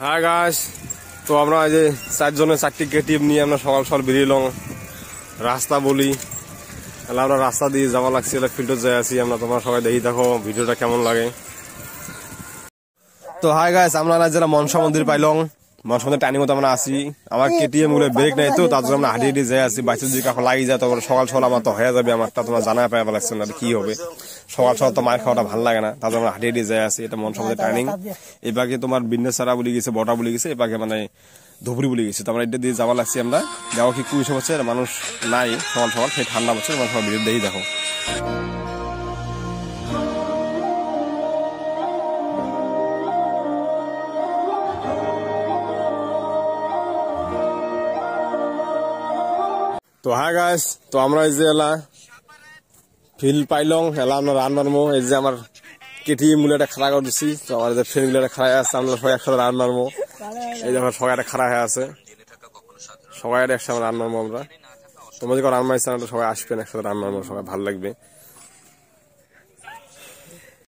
হ্যাঁ গাইস, তো আমরা এই যে চারজনের চারটি কেটিএম নিয়ে আমরা সকাল সকাল বেরিয়েলাম রাস্তা বলি। আমরা রাস্তা দিয়ে যাওয়া লাগছে, ফিল্ডে যাই আছি আমরা। তোমরা সবাই দেখি দেখো ভিডিওটা কেমন লাগে। তো হাই গাইস, আমরা যারা মনসা মন্দির পাইলাম, মনসা মন্দির টাইনিং মতো আমরা আসি। আমার কেটিএম গুলো ব্রেক নাই, তো তার জন্য আমরা হাঁটিয়ে হাঁটিয়ে যাই আসি। বাইসে যদি কাকু লাগি যায় তখন সকাল সকাল আমার তো হয়ে যাবে আমারটা, তোমরা জানা পাই লাগছে না কি হবে। সকাল সকাল তো মায়ের খাওয়াটা ভালো লাগে না, তার জন্য আমরা হাঁটিয়ে হাঁটিয়ে যাই আসি। এটা মনসা মন্দির টাইনিং। এবারে তোমার বিন্নেসারা বলে গেছে, বটা বলে গেছে, এবারে মানে ধুবড়ি বলে গেছে। তো আমরা এটা দিয়ে যাওয়া লাগছি আমরা। দেখো কি কুইশ হচ্ছে, মানুষ নাই সকাল সকাল, সেই ঠান্ডা হচ্ছে, মানুষ সবাই ভিড় দেখি দেখো। তো হ্যাঁ গাইস, তো আমরা এই যে এলা ফিল্ড পাইলং এলা আমরা রান মারবো। এই যে আমার কেটিএম গুলো একটা খাড়া করে দিচ্ছি, তো আমার যে ফ্রেন্ড গুলো খাড়া আছে, আমরা সবাই একসাথে রান মারবো। এই যে সবাই একটা খাড়া হয়ে আছে, সবাই একসাথে রান মারবো আমরা। তোমরা যদি রান মারছি না, সবাই আসবেন একসাথে রান মারবো, সবাই ভালো লাগবে।